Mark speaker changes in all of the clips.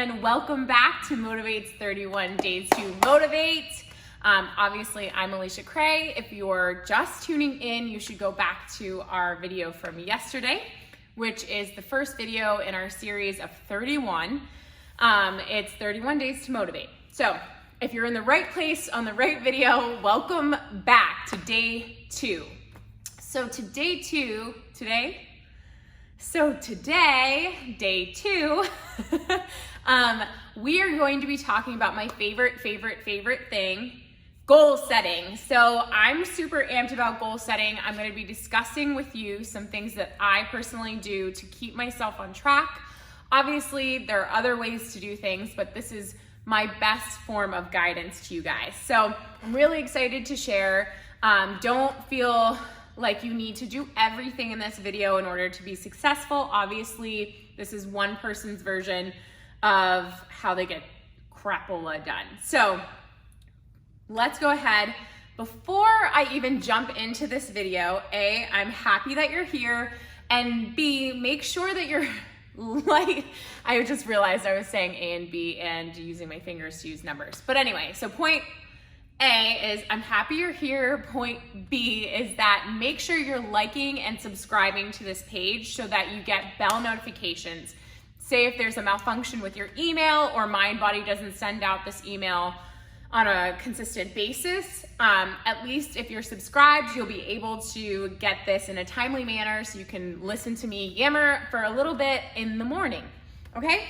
Speaker 1: and welcome back to Motivate's 31 Days to Motivate. Obviously, I'm Alicia Krahe. If you're just tuning in, you should go back to our video from yesterday, which is the first video in our series of 31. It's 31 Days to Motivate. So if you're in the right place on the right video, welcome back to day 2. So today, day 2, we are going to be talking about my favorite thing, goal setting. So I'm super amped about goal setting. I'm going to be discussing with you some things that I personally do to keep myself on track. Obviously, there are other ways to do things, but this is my best form of guidance to you guys. So I'm really excited to share. Don't feel like you need to do everything in this video in order to be successful. Obviously, this is one person's version of how they get crapola done. So let's go ahead. Before I even jump into this video, A, I'm happy that you're here, and B, make sure that you're like, I just realized I was saying A and B and using my fingers to use numbers. But anyway, so point A is I'm happy you're here. Point B is that make sure you're liking and subscribing to this page so that you get bell notifications. Say if there's a malfunction with your email or MindBody doesn't send out this email on a consistent basis, at least if you're subscribed, you'll be able to get this in a timely manner so you can listen to me yammer for a little bit in the morning, okay?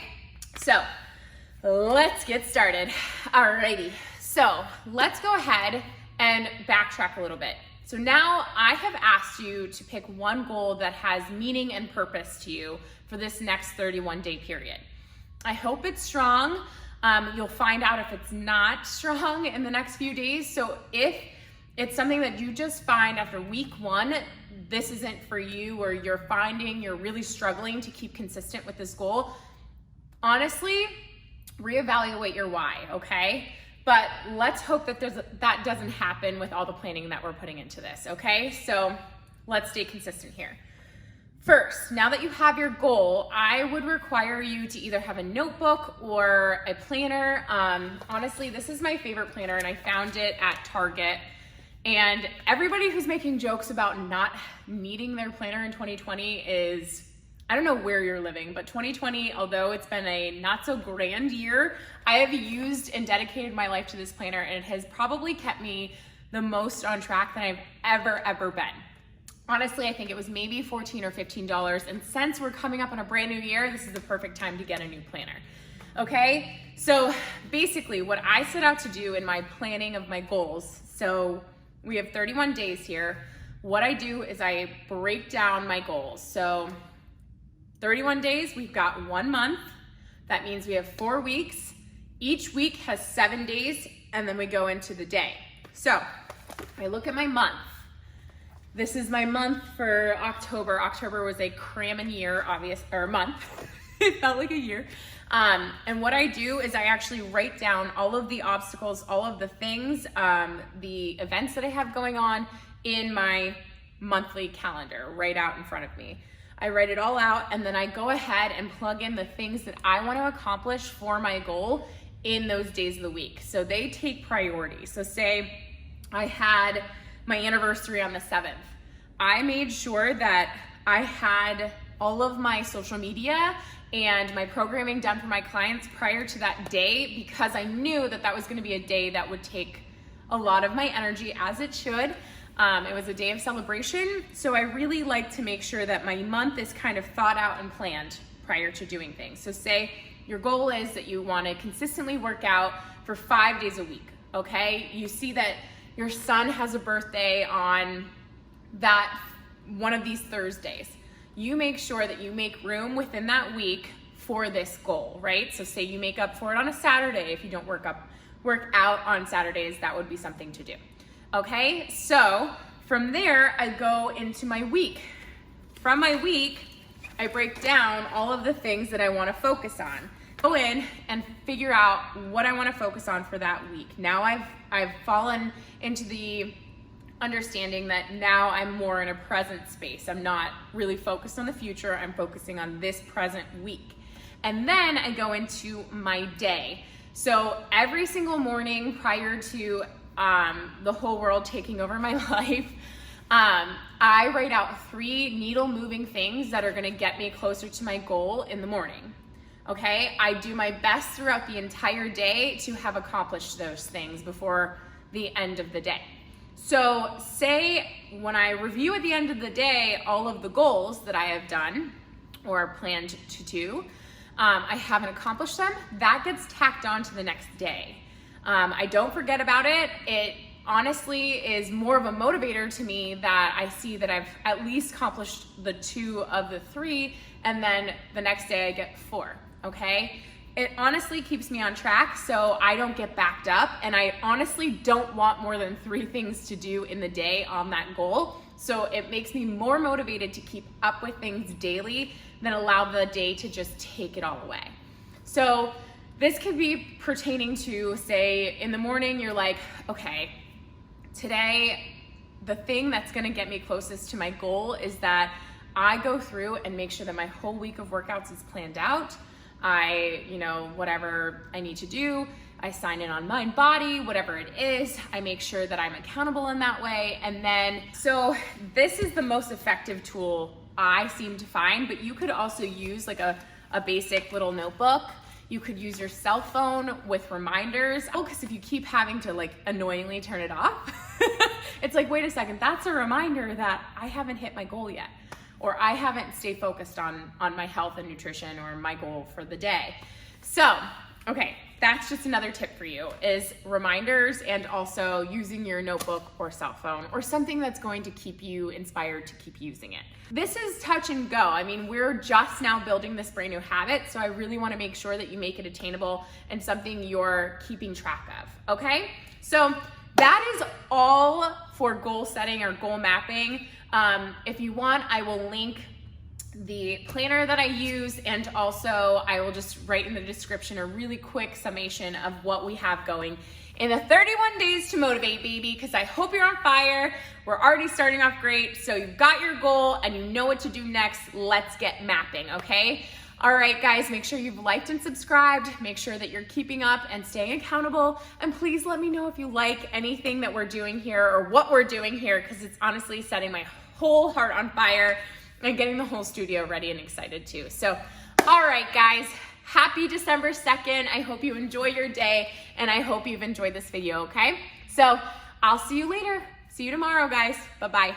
Speaker 1: So let's get started. Alrighty. So let's go ahead and backtrack a little bit. So now I have asked you to pick one goal that has meaning and purpose to you for this next 31-day period. I hope it's strong. You'll find out if it's not strong in the next few days. So if it's something that you just find after week 1, this isn't for you, or you're finding you're really struggling to keep consistent with this goal, honestly, reevaluate your why, okay? But let's hope that that doesn't happen with all the planning that we're putting into this, okay? So let's stay consistent here. First, now that you have your goal, I would require you to either have a notebook or a planner. Honestly, this is my favorite planner, and I found it at Target. And everybody who's making jokes about not needing their planner in 2020 is, I don't know where you're living, but 2020, although it's been a not so grand year, I have used and dedicated my life to this planner, and it has probably kept me the most on track that I've ever been. Honestly, I think it was maybe $14 or $15, and since we're coming up on a brand new year, this is the perfect time to get a new planner, okay? So basically, what I set out to do in my planning of my goals, so we have 31 days here, what I do is I break down my goals. So 31 days, we've got 1 month. That means we have 4 weeks. Each week has 7 days, and then we go into the day. So if I look at my month, this is my month for October. October was a cramming year, month. It felt like a year. And what I do is I actually write down all of the obstacles, all of the things, the events that I have going on in my monthly calendar right out in front of me. I write it all out, and then I go ahead and plug in the things that I want to accomplish for my goal in those days of the week. So they take priority. So say I had my anniversary on the 7th. I made sure that I had all of my social media and my programming done for my clients prior to that day, because I knew that that was going to be a day that would take a lot of my energy, as it should. It was a day of celebration, so I really like to make sure that my month is kind of thought out and planned prior to doing things. So say your goal is that you want to consistently work out for 5 days a week, okay? You see that your son has a birthday on that one of these Thursdays. You make sure that you make room within that week for this goal, right? So say you make up for it on a Saturday. If you don't work out on Saturdays, that would be something to do. Okay, so from there, I go into my week. From my week, I break down all of the things that I want to focus on. Go in and figure out what I want to focus on for that week. Now I've fallen into the understanding that now I'm more in a present space. I'm not really focused on the future. I'm focusing on this present week. And then I go into my day. So every single morning prior to the whole world taking over my life, I write out 3 needle moving things that are gonna get me closer to my goal in the morning. Okay, I do my best throughout the entire day to have accomplished those things before the end of the day. So say when I review at the end of the day all of the goals that I have done or planned to do, I haven't accomplished them, that gets tacked on to the next day. I don't forget about it. It honestly is more of a motivator to me that I see that I've at least accomplished the 2 of the 3, and then the next day I get 4, okay? It honestly keeps me on track so I don't get backed up, and I honestly don't want more than 3 things to do in the day on that goal. So it makes me more motivated to keep up with things daily than allow the day to just take it all away. So this could be pertaining to, say, in the morning, you're like, okay, today, the thing that's gonna get me closest to my goal is that I go through and make sure that my whole week of workouts is planned out. Whatever I need to do, I sign in on Mind Body, whatever it is, I make sure that I'm accountable in that way. And then, so this is the most effective tool I seem to find, but you could also use like a basic little notebook. You could use your cell phone with reminders. Oh, because if you keep having to like annoyingly turn it off, it's like, wait a second, that's a reminder that I haven't hit my goal yet, or I haven't stayed focused on my health and nutrition or my goal for the day. So, okay, that's just another tip for you, is reminders and also using your notebook or cell phone or something that's going to keep you inspired to keep using it. This is touch and go. I mean, we're just now building this brand new habit, so I really wanna make sure that you make it attainable and something you're keeping track of, okay? So that is all for goal setting or goal mapping. If you want, I will link the planner that I use, and also I will just write in the description a really quick summation of what we have going in the 31 days to motivate, baby, because I hope you're on fire. We're already starting off great, so you've got your goal and you know what to do next. Let's get mapping, okay? All right, guys, make sure you've liked and subscribed. Make sure that you're keeping up and staying accountable, and please let me know if you like anything that we're doing here or what we're doing here, because it's honestly setting my whole heart on fire and getting the whole studio ready and excited too. So, all right, guys, happy December 2nd. I hope you enjoy your day, and I hope you've enjoyed this video, okay? So I'll see you later. See you tomorrow, guys. Bye-bye.